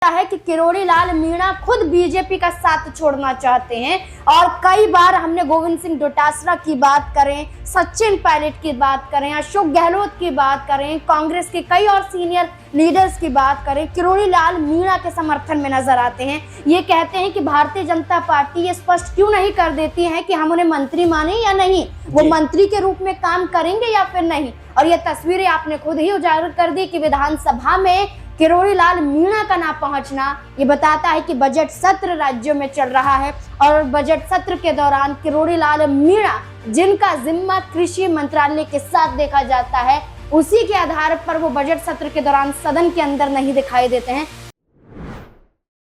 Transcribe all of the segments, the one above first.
है कि किरोड़ी लाल मीणा खुद बीजेपी का साथ छोड़ना चाहते हैं और कई बार हमने गोविंद सिंह डोटासरा की बात करें, सचिन पायलट की बात करें, अशोक गहलोत की बात करें, कांग्रेस के कई और सीनियर लीडर्स की बात करें, किरोड़ी लाल मीणा के समर्थन में नजर आते हैं। ये कहते हैं कि भारतीय जनता पार्टी ये स्पष्ट क्यों नहीं कर देती है कि हम उन्हें मंत्री माने या नहीं, वो मंत्री के रूप में काम करेंगे या फिर नहीं। और ये तस्वीरें आपने खुद ही उजागर कर दी कि विधानसभा में किरोड़ी लाल मीणा का ना पहुंचना ये बताता है कि बजट सत्र राज्यों में चल रहा है और बजट सत्र के दौरान किरोड़ी लाल मीणा, जिनका जिम्मा कृषि मंत्रालय के साथ देखा जाता है, उसी के आधार पर वो बजट सत्र के दौरान सदन के अंदर नहीं दिखाई देते हैं।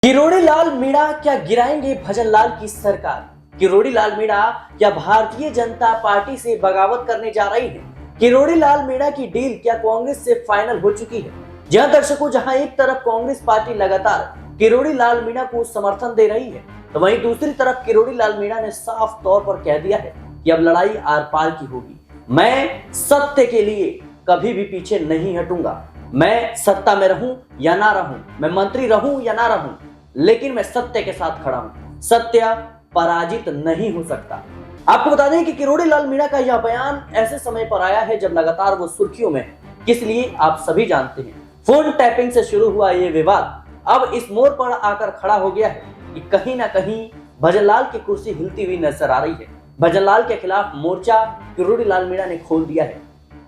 किरोड़ी लाल मीणा क्या गिराएंगे भजन लाल की सरकार? किरोड़ी लाल मीणा क्या भारतीय जनता पार्टी से बगावत करने जा रही है? किरोड़ी लाल मीणा की डील क्या कांग्रेस से फाइनल हो चुकी है? जहां दर्शकों, जहां एक तरफ कांग्रेस पार्टी लगातार किरोड़ी लाल मीणा को समर्थन दे रही है, तो वहीं दूसरी तरफ किरोड़ी लाल मीणा ने साफ तौर पर कह दिया है कि अब लड़ाई आर पार की होगी। मैं सत्य के लिए कभी भी पीछे नहीं हटूंगा। मैं सत्ता में रहूं या ना रहूं, मैं मंत्री रहूं या ना रहूं, लेकिन मैं सत्य के साथ खड़ा हूं। सत्य पराजित नहीं हो सकता। आपको बता दें कि किरोड़ी लाल मीणा का यह बयान ऐसे समय पर आया है जब लगातार वो सुर्खियों में है। किस लिए आप सभी जानते हैं। फोन टैपिंग से शुरू हुआ ये विवाद अब इस मोड़ पर आकर खड़ा हो गया है कि कहीं ना कहीं भजनलाल की कुर्सी हिलती हुई नजर आ रही है। भजनलाल के खिलाफ मोर्चा किरोड़ी लाल मीणा ने खोल दिया है।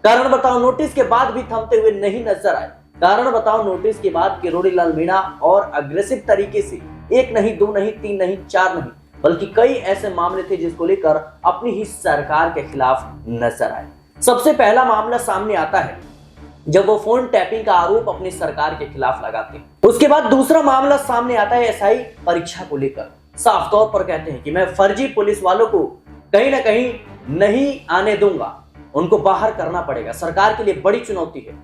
कारण बताओ नोटिस के बाद भी थमते हुए नहीं नजर आए। कारण बताओ नोटिस के बाद किरोड़ी लाल मीणा और अग्रेसिव तरीके से एक नहीं, दो नहीं, तीन नहीं, चार नहीं, बल्कि कई ऐसे मामले थे जिसको लेकर अपनी ही सरकार के खिलाफ नजर आए। सबसे पहला मामला सामने आता है जब वो फोन टैपिंग का आरोप अपनी सरकार के खिलाफ लगाते हैं। उसके बाद दूसरा मामला सामने आता है एसआई परीक्षा को लेकर। साफ तौर पर कहते हैं कि मैं फर्जी पुलिस वालों को कहीं ना कहीं नहीं आने दूंगा, उनको बाहर करना पड़ेगा। सरकार के लिए बड़ी चुनौती है।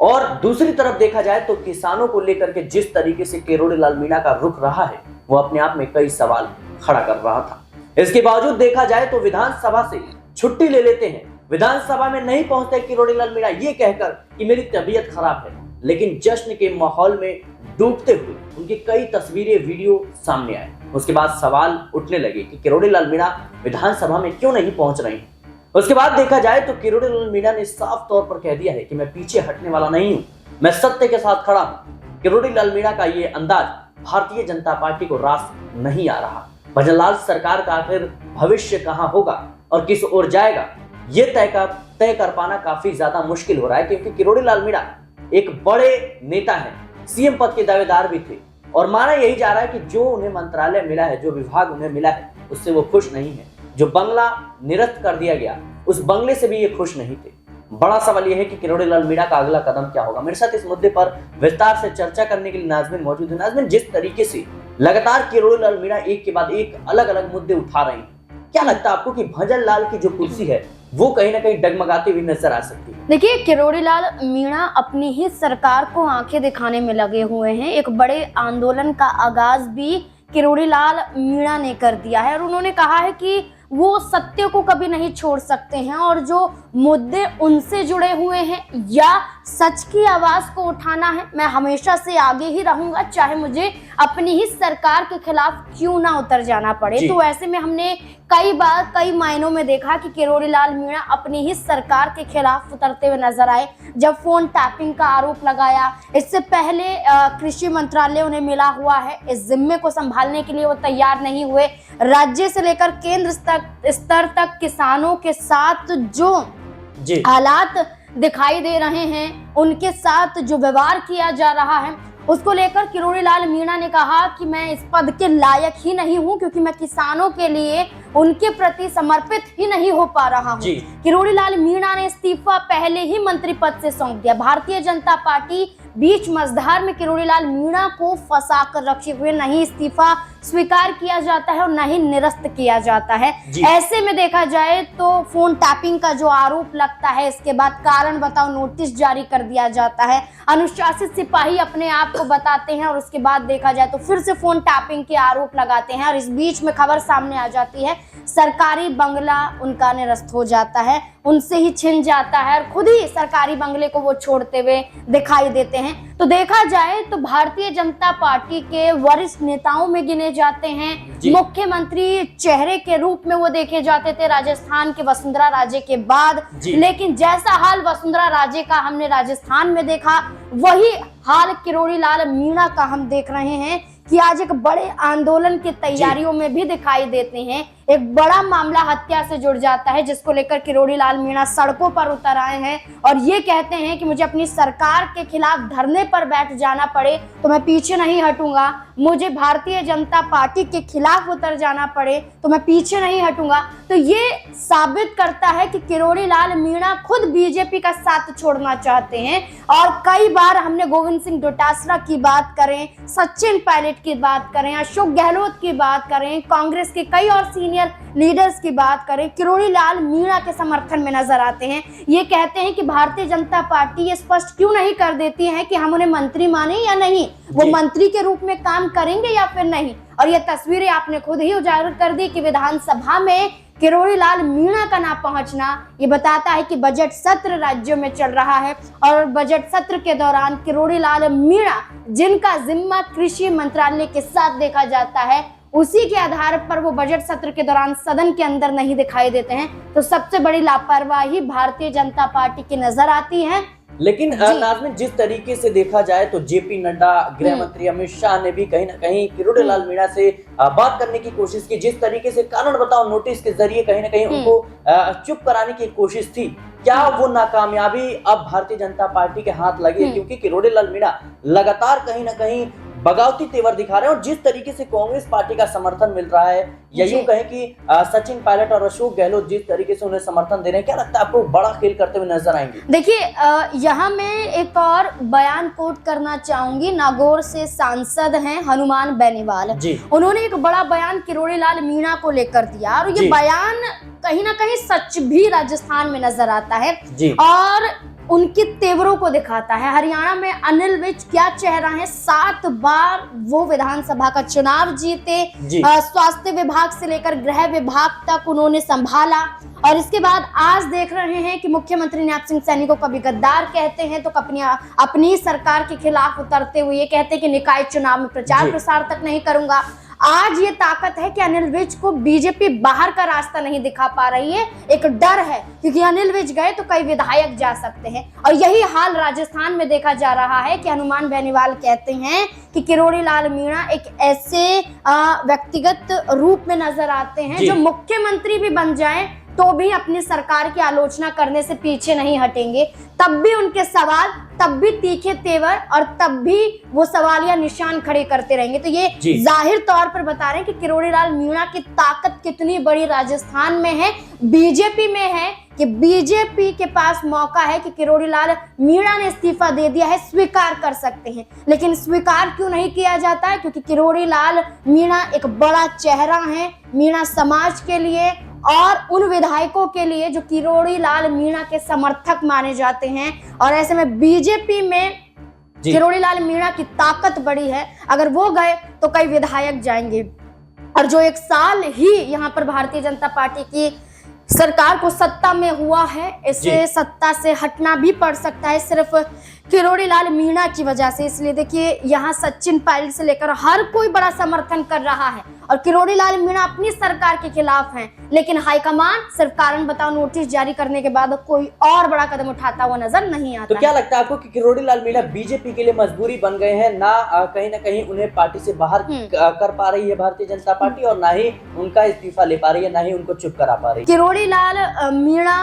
और दूसरी तरफ देखा जाए तो किसानों को लेकर के जिस तरीके से किरोड़ी लाल मीणा का रुख रहा है, वो अपने आप में कई सवाल खड़ा कर रहा था। इसके बावजूद देखा जाए तो विधानसभा से छुट्टी ले लेते हैं, विधानसभा में नहीं पहुंचते किरोड़ी लाल मीणा ये कहकर कि मेरी तबीयत खराब है, लेकिन जश्न के माहौल में डूबते हुए उनकी कई तस्वीरें, वीडियो सामने आए। उसके बाद सवाल उठने लगे कि किरोड़ी लाल मीणा विधानसभा में क्यों नहीं पहुंच रहे हैं। उसके बाद देखा जाए तो किरोड़ी लाल मीणा ने साफ तौर पर कह दिया है कि मैं पीछे हटने वाला नहीं हूं, मैं सत्य के साथ खड़ा हूं। किरोड़ी लाल मीणा का ये अंदाज भारतीय जनता पार्टी को रास नहीं आ रहा। भजनलाल सरकार का आखिर भविष्य कहां होगा और किस ओर जाएगा, ये तय कर पाना काफी ज्यादा मुश्किल हो रहा है, क्योंकि किरोड़ी लाल मीणा एक बड़े नेता हैं, सीएम पद के दावेदार भी थे और माना यही जा रहा है कि जो उन्हें मंत्रालय मिला है, जो विभाग उन्हें मिला है, उससे वो खुश नहीं है। जो बंगला निरस्त कर दिया गया, उस बंगले से भी ये खुश नहीं थे। बड़ा सवाल यह है कि किरोड़ी लाल मीणा का अगला कदम क्या होगा। मेरे साथ इस मुद्दे पर विस्तार से चर्चा करने के लिए नाज़मीन मौजूद है। नाज़मीन, जिस तरीके से लगातार किरोड़ी लाल मीणा एक के बाद एक अलग अलग मुद्दे उठा रहे हैं, क्या लगता है आपको कि भजनलाल की जो कुर्सी है वो कहीं ना कहीं डगमगाती हुई नजर आ सकती है? देखिए, किरोड़ी लाल मीणा अपनी ही सरकार को आंखें दिखाने में लगे हुए हैं। एक बड़े आंदोलन का आगाज भी किरोड़ी लाल मीणा ने कर दिया है और उन्होंने कहा है कि वो सत्य को कभी नहीं छोड़ सकते हैं और जो मुद्दे उनसे जुड़े हुए हैं या सच की आवाज को उठाना है, मैं हमेशा से आगे ही रहूंगा, चाहे मुझे अपनी ही सरकार के खिलाफ क्यों ना उतर जाना पड़े। तो ऐसे में हमने कई बार कई मायनों में देखा कि किरोड़ी लाल मीणा अपनी ही सरकार के खिलाफ उतरते हुए नजर आए। जब फोन टैपिंग का आरोप लगाया, इससे पहले कृषि मंत्रालय उन्हें मिला हुआ है, इस जिम्मे को संभालने के लिए वो तैयार नहीं हुए। राज्य से लेकर केंद्र स्तर तक किसानों के साथ जो हालात दिखाई दे रहे हैं, उनके साथ जो व्यवहार किया जा रहा है, उसको लेकर किरोड़ी लाल मीणा ने कहा कि मैं इस पद के लायक ही नहीं हूं, क्योंकि मैं किसानों के लिए उनके प्रति समर्पित ही नहीं हो पा रहा हूं। किरोड़ी लाल मीणा ने इस्तीफा पहले ही मंत्री पद से सौंप दिया। भारतीय जनता पार्टी बीच मझधार में किरोड़ी लाल मीणा को फंसा कर रखे हुए, नहीं इस्तीफा स्वीकार किया जाता है और न ही निरस्त किया जाता है। ऐसे में देखा जाए तो फोन टैपिंग का जो आरोप लगता है, इसके बाद कारण बताओ नोटिस जारी कर दिया जाता है। अनुशासित सिपाही अपने आप को बताते हैं और उसके बाद देखा जाए तो फिर से फोन टैपिंग के आरोप लगाते हैं और इस बीच में खबर सामने आ जाती है सरकारी बंगला उनका निरस्त हो जाता है, उनसे ही छिन जाता है और खुद ही सरकारी बंगले को वो छोड़ते हुए दिखाई देते हैं। तो देखा जाए तो भारतीय जनता पार्टी के वरिष्ठ नेताओं में गिने जाते हैं, मुख्यमंत्री चेहरे के रूप में वो देखे जाते थे राजस्थान के वसुंधरा राजे के बाद। लेकिन जैसा हाल वसुंधरा राजे का हमने राजस्थान में देखा, वही हाल किरोड़ी लाल मीणा का हम देख रहे हैं कि आज एक बड़े आंदोलन की तैयारियों में भी दिखाई देते हैं। एक बड़ा मामला हत्या से जुड़ जाता है, जिसको लेकर किरोड़ी लाल मीणा सड़कों पर उतर आए हैं और ये कहते हैं कि मुझे अपनी सरकार के खिलाफ धरने पर बैठ जाना पड़े तो मैं पीछे नहीं हटूंगा, मुझे भारतीय जनता पार्टी के खिलाफ उतर जाना पड़े तो मैं पीछे नहीं हटूंगा। तो ये साबित करता है कि किरोड़ी लाल मीणा खुद बीजेपी का साथ छोड़ना चाहते हैं। और कई बार हमने गोविंद सिंह डोटासरा की बात करें, सचिन पायलट की बात करें, अशोक गहलोत की बात करें, कांग्रेस के कई और सीनियर लीडर्स की बात करें, किरोड़ी लाल मीणा के समर्थन में नजर आते हैं। ये कहते हैं कि भारतीय जनता पार्टी ये स्पष्ट क्यों नहीं कर देती है कि हम उन्हें मंत्री माने या नहीं, वो मंत्री के रूप में काम करेंगे या फिर नहीं। और ये तस्वीरें आपने खुद ही उजागर कर दी कि विधानसभा में किरोड़ी लाल मीणा का ना पहुंचना ये बताता है कि बजट सत्र राज्यों में चल रहा है और बजट सत्र के दौरान किरोड़ी लाल मीणा, जिनका जिम्मा कृषि मंत्रालय के साथ देखा जाता है, उसी के आधार पर वो बजट सत्र के दौरान सदन के अंदर नहीं दिखाई देते हैं। तो सबसे बड़ी लापरवाही भारतीय जनता पार्टी की नजर आती है। लेकिन नाज़मीन, जिस तरीके से देखा जाए तो जेपी नड्डा, गृह मंत्री अमित शाह ने भी कहीं ना कहीं किरोड़ी लाल मीणा से बात करने की कोशिश की। जिस तरीके से कानून बताओ नोटिस के जरिए कहीं ना कहीं उनको चुप कराने की कोशिश थी, क्या वो नाकामयाबी अब भारतीय जनता पार्टी के हाथ लगी? क्योंकि किरोड़ी लाल मीणा लगातार कहीं ना कहीं बगावती तेवर दिखा रहे हैं और जिस तरीके से कांग्रेस पार्टी का समर्थन मिल रहा है, या यूं कहें कि सचिन पायलट और अशोक गहलोत जिस तरीके से उन्हें समर्थन दे रहे हैं, क्या लगता है आपको बड़ा खेल करते हुए नजर आएंगे? देखिए, यहाँ मैं एक और बयान कोट करना चाहूंगी। नागौर से सांसद हैं हनुमान बेनीवाल, उन्होंने एक बड़ा बयान किरोड़ी लाल मीणा को लेकर दिया और ये बयान कहीं ना कहीं सच भी राजस्थान में नजर आता है और उनके तेवरों को दिखाता है। हरियाणा में अनिल विज क्या चेहरा है, 7 बार वो विधानसभा का चुनाव जीते, स्वास्थ्य विभाग से लेकर गृह विभाग तक उन्होंने संभाला और इसके बाद आज देख रहे हैं कि मुख्यमंत्री न्याप सिंह सैनी को कभी गद्दार कहते हैं तो अपनी सरकार के खिलाफ उतरते हुए ये कहते हैं कि निकाय चुनाव में प्रचार प्रसार तक नहीं करूंगा। आज ये ताकत है कि अनिल विज को बीजेपी बाहर का रास्ता नहीं दिखा पा रही है, एक डर है क्योंकि अनिल विज गए तो कई विधायक जा सकते हैं और यही हाल राजस्थान में देखा जा रहा है कि हनुमान बेनीवाल कहते हैं कि किरोड़ी लाल मीणा एक ऐसे व्यक्तिगत रूप में नजर आते हैं जो मुख्यमंत्री भी बन जाएं तो भी अपनी सरकार की आलोचना करने से पीछे नहीं हटेंगे, तब भी उनके सवाल, तब भी तीखे तेवर और तब भी वो सवालिया निशान खड़े करते रहेंगे। तो ये जाहिर तौर पर बता रहे हैं कि किरोड़ी लाल मीणा की ताकत कितनी बड़ी राजस्थान में है, बीजेपी में है, कि बीजेपी के पास मौका है कि किरोड़ी लाल मीणा ने इस्तीफा दे दिया है, स्वीकार कर सकते हैं। लेकिन स्वीकार क्यों नहीं किया जाता है? क्योंकि किरोड़ी लाल मीणा एक बड़ा चेहरा है मीणा समाज के लिए और उन विधायकों के लिए जो किरोड़ी लाल मीणा के समर्थक माने जाते हैं और ऐसे में बीजेपी में किरोड़ी लाल मीणा की ताकत बड़ी है। अगर वो गए तो कई विधायक जाएंगे और जो 1 साल ही यहाँ पर भारतीय जनता पार्टी की सरकार को सत्ता में हुआ है, इसे सत्ता से हटना भी पड़ सकता है सिर्फ किरोड़ी लाल मीणा की वजह से। इसलिए देखिए, यहाँ सचिन पायलट से लेकर हर कोई बड़ा समर्थन कर रहा है और किरोड़ी लाल मीणा अपनी सरकार के खिलाफ हैं, लेकिन हाईकमान सिर्फ कारण बताओ नोटिस जारी करने के बाद कोई और बड़ा कदम उठाता हुआ नजर नहीं आता। तो क्या लगता है आपको कि किरोड़ी लाल मीणा बीजेपी के लिए मजबूरी बन गए हैं? ना कहीं उन्हें पार्टी से बाहर कर पा रही है भारतीय जनता पार्टी और ना ही उनका इस्तीफा ले पा रही है, ना ही उनको चुप करा पा रही है। किरोड़ी लाल मीणा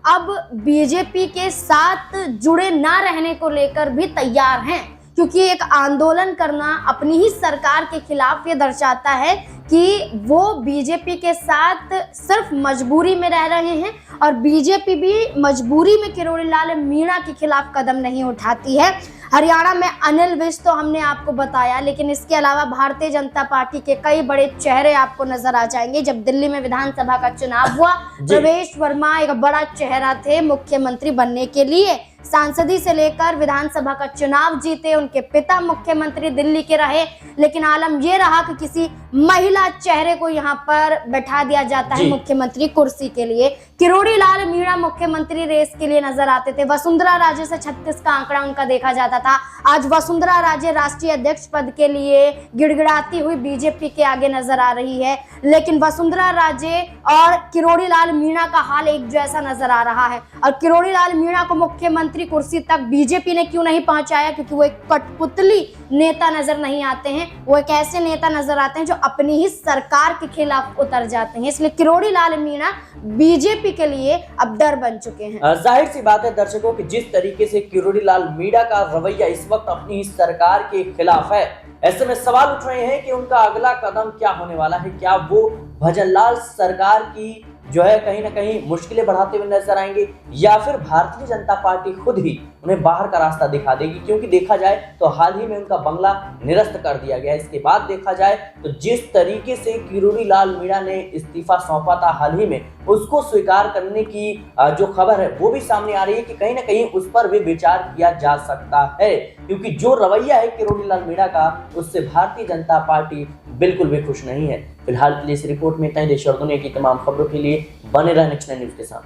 अब बीजेपी के साथ जुड़े ना रहने को लेकर भी तैयार हैं, क्योंकि एक आंदोलन करना अपनी ही सरकार के खिलाफ ये दर्शाता है कि वो बीजेपी के साथ सिर्फ मजबूरी में रह रहे हैं और बीजेपी भी मजबूरी में किरोड़ी लाल मीणा के खिलाफ कदम नहीं उठाती है। हरियाणा में अनिल विज तो हमने आपको बताया, लेकिन इसके अलावा भारतीय जनता पार्टी के कई बड़े चेहरे आपको नजर आ जाएंगे। जब दिल्ली में विधानसभा का चुनाव हुआ, प्रवेश वर्मा एक बड़ा चेहरा थे मुख्यमंत्री बनने के लिए, सांसदी से लेकर विधानसभा का चुनाव जीते, उनके पिता मुख्यमंत्री दिल्ली के रहे, लेकिन आलम यह रहा कि किसी महिला चेहरे को यहाँ पर बैठा दिया जाता है मुख्यमंत्री कुर्सी के लिए। किरोड़ी लाल मीणा मुख्यमंत्री रेस के लिए नजर आते थे। वसुंधरा राजे से 36 का आंकड़ा उनका देखा जाता था। आज वसुंधरा राजे राष्ट्रीय अध्यक्ष पद के लिए गिड़गिड़ाती हुई बीजेपी के आगे नजर आ रही है, लेकिन वसुंधरा राजे और किरोड़ी लाल मीणा का हाल एक जैसा नजर आ रहा है। और किरोड़ी लाल मीणा को मुख्यमंत्री कुर्सी तक बीजेपी ने क्यों नहीं पहुंचाया? क्योंकि वो एक कठपुतली नेता नजर नहीं आते हैं। वो एक ऐसे नेता नजर आते हैं जो अपनी ही सरकार के खिलाफ उतर जाते हैं। इसलिए किरोड़ी लाल मीणा बीजेपी के लिए अब डर बन चुके हैं। जाहिर सी बात है दर्शकों कि जिस तरीके से किरोड़ी लाल मीणा का रवैया इस वक्त अपनी सरकार के खिलाफ है, ऐसे में सवाल उठ रहे हैं कि उनका अगला कदम क्या होने वाला है। क्या वो भजनलाल सरकार की जो है कहीं ना कहीं मुश्किलें बढ़ाते हुए नजर आएंगे, या फिर भारतीय जनता पार्टी खुद ही उन्हें बाहर का रास्ता दिखा देगी? क्योंकि देखा जाए तो हाल ही में उनका बंगला निरस्त कर दिया गया। इसके बाद देखा जाए तो जिस तरीके से किरोड़ी लाल मीणा ने इस्तीफा सौंपा था हाल ही में, उसको स्वीकार करने की जो खबर है वो भी सामने आ रही है कि कहीं ना कहीं उस पर भी विचार किया जा सकता है। क्योंकि जो रवैया है किरोड़ी लाल मीणा का, उससे भारतीय जनता पार्टी बिल्कुल भी खुश नहीं है। फिलहाल के लिए इस रिपोर्ट में इतना ही। देश और दुनिया की तमाम खबरों के लिए बने रहें नेक्स्ट 9 न्यूज के साथ।